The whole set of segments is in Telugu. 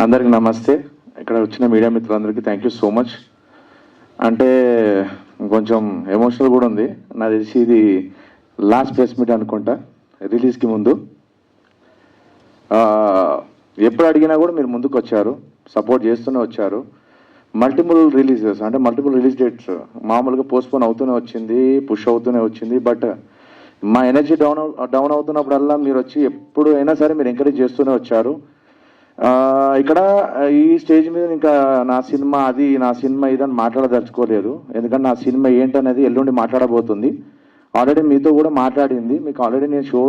అందరికీ నమస్తే. ఇక్కడ వచ్చిన మీడియా మిత్రులందరికీ థ్యాంక్ యూ సో మచ్. అంటే కొంచెం ఎమోషనల్ కూడా ఉంది. నాకు తెలిసి ఇది లాస్ట్ ప్రెస్ మీట్ అనుకుంటా రిలీజ్కి ముందు. ఎప్పుడు అడిగినా కూడా మీరు ముందుకు వచ్చారు, సపోర్ట్ చేస్తూనే వచ్చారు. మల్టిపుల్ రిలీజెస్ అంటే మల్టిపుల్ రిలీజ్ డేట్స్ మామూలుగా పోస్ట్పోన్ అవుతూనే వచ్చింది, పుష్ అవుతూనే వచ్చింది. బట్ మా ఎనర్జీ డౌన్ అవుతున్నప్పుడల్లా మీరు వచ్చి ఎప్పుడు అయినా సరే మీరు ఎంకరేజ్ చేస్తూనే వచ్చారు. ఇక్కడ ఈ స్టేజ్ మీద ఇంకా నా సినిమా ఇదని మాట్లాడదలుచుకోలేదు. ఎందుకంటే నా సినిమా ఏంటనేది ఎల్లుండి మాట్లాడబోతుంది. ఆల్రెడీ మీతో కూడా మాట్లాడింది. మీకు ఆల్రెడీ నేను షో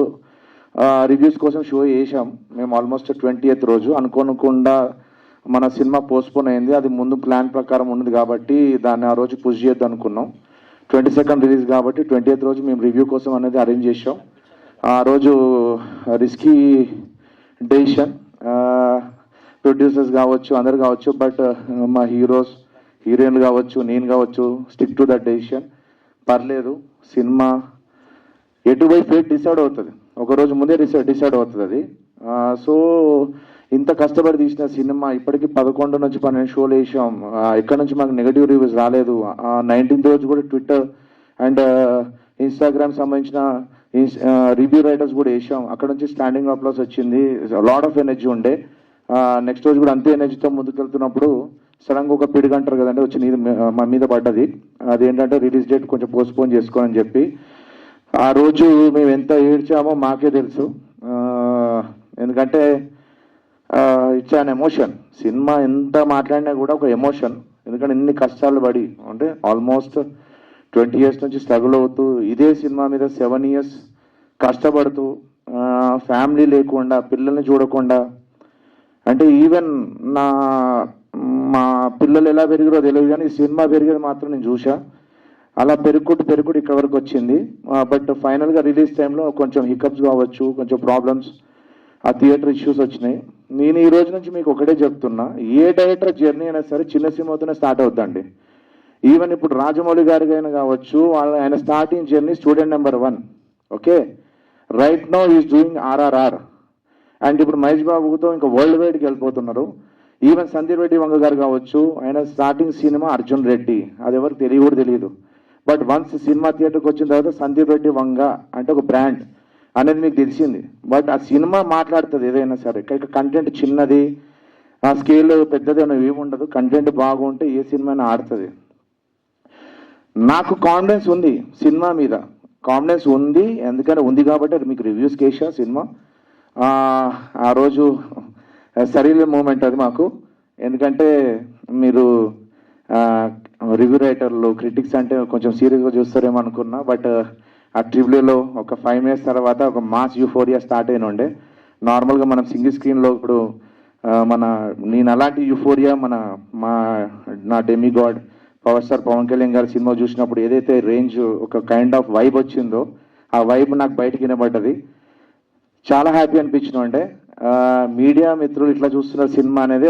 రివ్యూస్ కోసం షో చేసాం మేము. ఆల్మోస్ట్ 20th రోజు అనుకోకుండా మన సినిమా పోస్ట్పోన్ అయింది. అది ముందు ప్లాన్ ప్రకారం ఉన్నది కాబట్టి దాన్ని ఆ రోజు పుష్ చేద్దాం అనుకున్నాం. 22nd రిలీజ్ కాబట్టి 20th రోజు మేము రివ్యూ కోసం అనేది అరేంజ్ చేసాం. ఆ రోజు రిస్కీ డెసిషన్, ప్రొడ్యూసర్స్ కావచ్చు, అందరు కావచ్చు, బట్ మా హీరోయిన్లు కావచ్చు, నేను కావచ్చు, స్టిక్ టు దట్ డెసిషన్. పర్లేదు, సినిమా ఎటువైపు ఫేట్ డిసైడ్ అవుతుంది, ఒకరోజు ముందే డిసైడ్ అవుతుంది అది. సో ఇంత కష్టపడి తీసిన సినిమా ఇప్పటికీ 11 నుంచి 12 షోలు వేసాం. ఇక్కడ నుంచి మాకు నెగటివ్ రివ్యూస్ రాలేదు. 19th రోజు కూడా ట్విట్టర్ అండ్ ఇన్స్టాగ్రామ్ సంబంధించిన రివ్యూ రైటర్స్ కూడా వేసాం. అక్కడ నుంచి స్టాండింగ్ అప్లాస్ వచ్చింది. లాట్ ఆఫ్ ఎనర్జీ ఉండే. నెక్స్ట్ రోజు కూడా అంతే ఎనర్జీతో ముందుకెళ్తున్నప్పుడు సడన్గా ఒక పిడిగంటారు కదండి వచ్చి మా మీద పడ్డది. అదేంటంటే రిలీజ్ డేట్ కొంచెం పోస్ట్పోన్ చేసుకోని చెప్పి. ఆ రోజు మేము ఎంత ఏడ్చామో మాకే తెలుసు. ఎందుకంటే ఇట్స్ అన్ ఎమోషన్. సినిమా ఎంత మాట్లాడినా కూడా ఒక ఎమోషన్. ఎందుకంటే ఇన్ని కష్టాలు పడి అంటే ఆల్మోస్ట్ 20 years నుంచి స్ట్రగుల్ అవుతూ ఇదే సినిమా మీద 7 years కష్టపడుతూ ఫ్యామిలీ లేకుండా, పిల్లల్ని చూడకుండా, అంటే ఈవెన్ మా పిల్లలు ఎలా పెరిగారో తెలియదు కానీ ఈ సినిమా పెరిగేది మాత్రం నేను చూసా. అలా పెరుగుకుంటూ ఇక్కడ వరకు వచ్చింది. బట్ ఫైనల్గా రిలీజ్ టైంలో కొంచెం హికప్స్ కావచ్చు, కొంచెం ప్రాబ్లమ్స్, ఆ థియేటర్ ఇష్యూస్ వచ్చినాయి. నేను ఈ రోజు నుంచి మీకు ఒకటే చెప్తున్నా, ఏ డైరెక్టర్ జర్నీ అయినా సరే చిన్న సినిమాతోనే స్టార్ట్ అవుతుందండి. ఈవెన్ ఇప్పుడు రాజమౌళి గారికి అయినా కావచ్చు, ఆయన starting journey student number 1. Okay, right now is doing RRR. And ఇప్పుడు మహేష్ బాబుతో ఇంకా వరల్డ్ వైడ్కి వెళ్ళిపోతున్నారు. ఈవెన్ సందీప్ రెడ్డి వంగ గారు కావచ్చు, ఆయన స్టార్టింగ్ సినిమా అర్జున్ రెడ్డి, అది ఎవరికి తెలియదు. బట్ వన్స్ సినిమా థియేటర్కి వచ్చిన తర్వాత సందీప్ రెడ్డి వంగ అంటే ఒక బ్రాండ్ అనేది మీకు తెలిసింది. బట్ ఆ సినిమా మాట్లాడుతుంది ఏదైనా సరే. కంటెంట్ చిన్నది, ఆ స్కేల్ పెద్దది అనేవి ఏముండదు. కంటెంట్ బాగుంటే ఏ సినిమా ఆడుతుంది. నాకు కాన్ఫిడెన్స్ ఉంది సినిమా మీద, కాన్ఫిడెన్స్ ఉంది. ఎందుకంటే ఉంది కాబట్టి అది మీకు రివ్యూస్ కేసా సినిమా. ఆ రోజు సరైన మూమెంట్ అది మాకు. ఎందుకంటే మీరు రివ్యూ రైటర్లు, క్రిటిక్స్ అంటే కొంచెం సీరియస్గా చూస్తారేమో అనుకున్నా. బట్ ఆ ట్రిబ్యూలో ఒక 5 minutes తర్వాత ఒక మాస్ యూఫోరియా స్టార్ట్ అయిన ఉండే. నార్మల్గా మనం సింగిల్ స్క్రీన్లో ఇప్పుడు నేను అలాంటి యూఫోరియా నా demigod power star Pawan Kalyan గారి సినిమా చూసినప్పుడు ఏదైతే రేంజ్ ఒక కైండ్ ఆఫ్ వైబ్ వచ్చిందో, ఆ వైబ్ నాకు బయటకు వినబడ్డది. చాలా హ్యాపీ అనిపించిన అంటే మీడియా మిత్రులు ఇట్లా చూస్తున్న సినిమా అనేది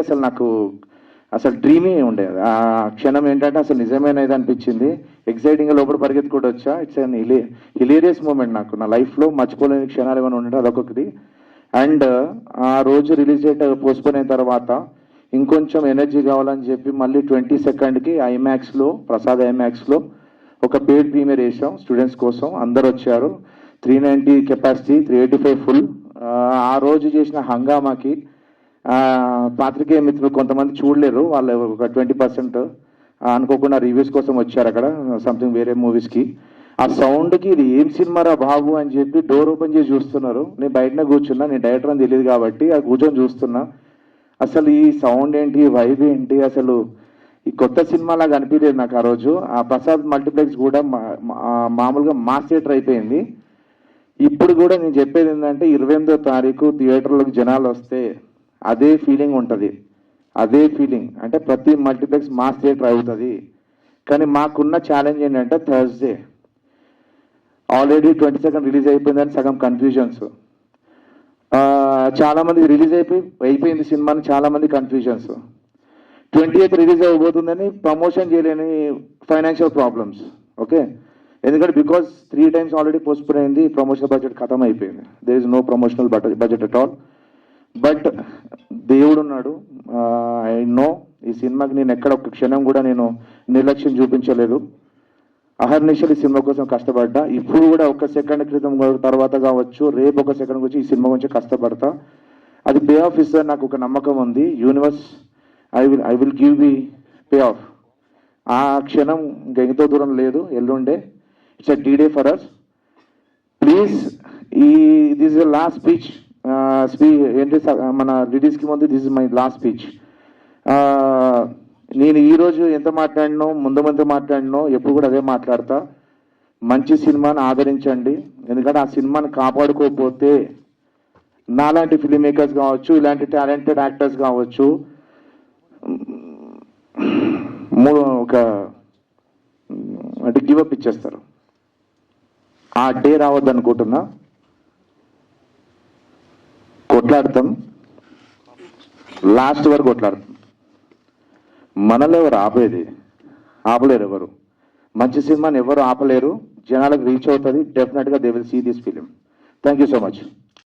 అసలు డ్రీమీ ఉండే. ఆ క్షణం ఏంటంటే అసలు నిజమేనది అనిపించింది. ఎక్సైటింగ్గా లోపల పరిగెత్తుకుంటూ వచ్చా. It's an hilarious moment. నాకు నా లైఫ్లో మర్చిపోలేని క్షణాలు ఏమైనా ఉండే అదొకటి. అండ్ ఆ రోజు రిలీజ్ డేట్ పోస్ట్పోన్ అయిన తర్వాత ఇంకొంచెం ఎనర్జీ కావాలని చెప్పి మళ్ళీ 22ndకి ఐమాక్స్లో, ప్రసాద్ ఐమాక్స్లో ఒక పెయిడ్ ప్రీమియర్ వేసాం స్టూడెంట్స్ కోసం. అందరు వచ్చారు. 390 కెపాసిటీ, 385 ఫుల్. ఆ రోజు చేసిన హంగామాకి పాత్రికేయ మిత్రులు కొంతమంది చూడలేరు. వాళ్ళు ఒక 20% అనుకోకుండా రివ్యూస్ కోసం వచ్చారు అక్కడ సంథింగ్ వేరే మూవీస్కి. ఆ సౌండ్కి ఇది ఏం సినిమారా బాబు అని చెప్పి డోర్ ఓపెన్ చేసి చూస్తున్నారు. నేను బయటనే కూర్చున్నా, నేను డైరెక్టర్ అని తెలియదు కాబట్టి ఆ కూర్చొని చూస్తున్నా. అసలు ఈ సౌండ్ ఏంటి, వైబ్ ఏంటి, అసలు ఈ కొత్త సినిమాలాగా అనిపించలేదు నాకు ఆ రోజు. ఆ ప్రసాద్ మల్టీప్లెక్స్ కూడా మామూలుగా మాస్ థియేటర్ అయిపోయింది. ఇప్పుడు కూడా నేను చెప్పేది ఏంటంటే 28వ తారీఖు థియేటర్లోకి జనాలు వస్తే అదే ఫీలింగ్ ఉంటుంది. అదే ఫీలింగ్ అంటే ప్రతి మల్టీప్లెక్స్ మాస్ థియేటర్ అవుతుంది. కానీ మాకున్న ఛాలెంజ్ ఏంటంటే థర్స్డే ఆల్రెడీ 22nd రిలీజ్ అయిపోయిందని సగం కన్ఫ్యూజన్స్. చాలా మంది రిలీజ్ అయిపోయింది సినిమాని, చాలా మంది కన్ఫ్యూజన్స్. 28th రిలీజ్ అవ్వబోతుందని ప్రమోషన్ చేయలేని ఫైనాన్షియల్ ప్రాబ్లమ్స్. ఓకే, ఎందుకంటే బికాస్ 3 times ఆల్రెడీ పోస్ట్పోన్ అయింది, ప్రమోషనల్ బడ్జెట్ ఖతం అయిపోయింది. There is no promotional budget at all. But దేవుడు ఉన్నాడు, నో ఈ సినిమాకి నేను ఎక్కడ ఒక క్షణం కూడా నేను నిర్లక్ష్యం చూపించలేదు. అహర్నిశలు ఈ సినిమా కోసం కష్టపడ్డా. ఇప్పుడు కూడా ఒక సెకండ్ క్రితం తర్వాత కావచ్చు, రేపు ఒక సెకండ్ వచ్చి ఈ సినిమా గురించి కష్టపడతా. అది పే ఆఫ్ ఇస్తే నాకు ఒక నమ్మకం ఉంది. Universe I will give the pay off. ఆ క్షణం ఇంకా ఎంతో దూరం లేదు, ఎల్లుండే. It's a day for us. Please this is last speech. ఏంటి మన రిలీజ్కి ముందు this is my last speech. నేను ఈరోజు ఎంత మాట్లాడినో, ముందు మాట్లాడినో ఎప్పుడు కూడా అదే మాట్లాడతా. మంచి సినిమాని ఆదరించండి. ఎందుకంటే ఆ సినిమాని కాపాడుకోకపోతే నాలాంటి ఫిల్మ్ మేకర్స్ కావచ్చు, ఇలాంటి టాలెంటెడ్ యాక్టర్స్ కావచ్చు, ఒక అంటే గివప్ ఇచ్చేస్తారు. ఆ డే రావద్దు అనుకుంటున్నా. కొట్లాడతాం, లాస్ట్ వరకు కొట్లాడతాం. మనలో ఎవరు ఆపలేరు ఎవరు. మంచి సినిమాని ఎవరు ఆపలేరు. జనాలకు రీచ్ అవుతుంది. డెఫినెట్గా they will see this film. Thank you so much.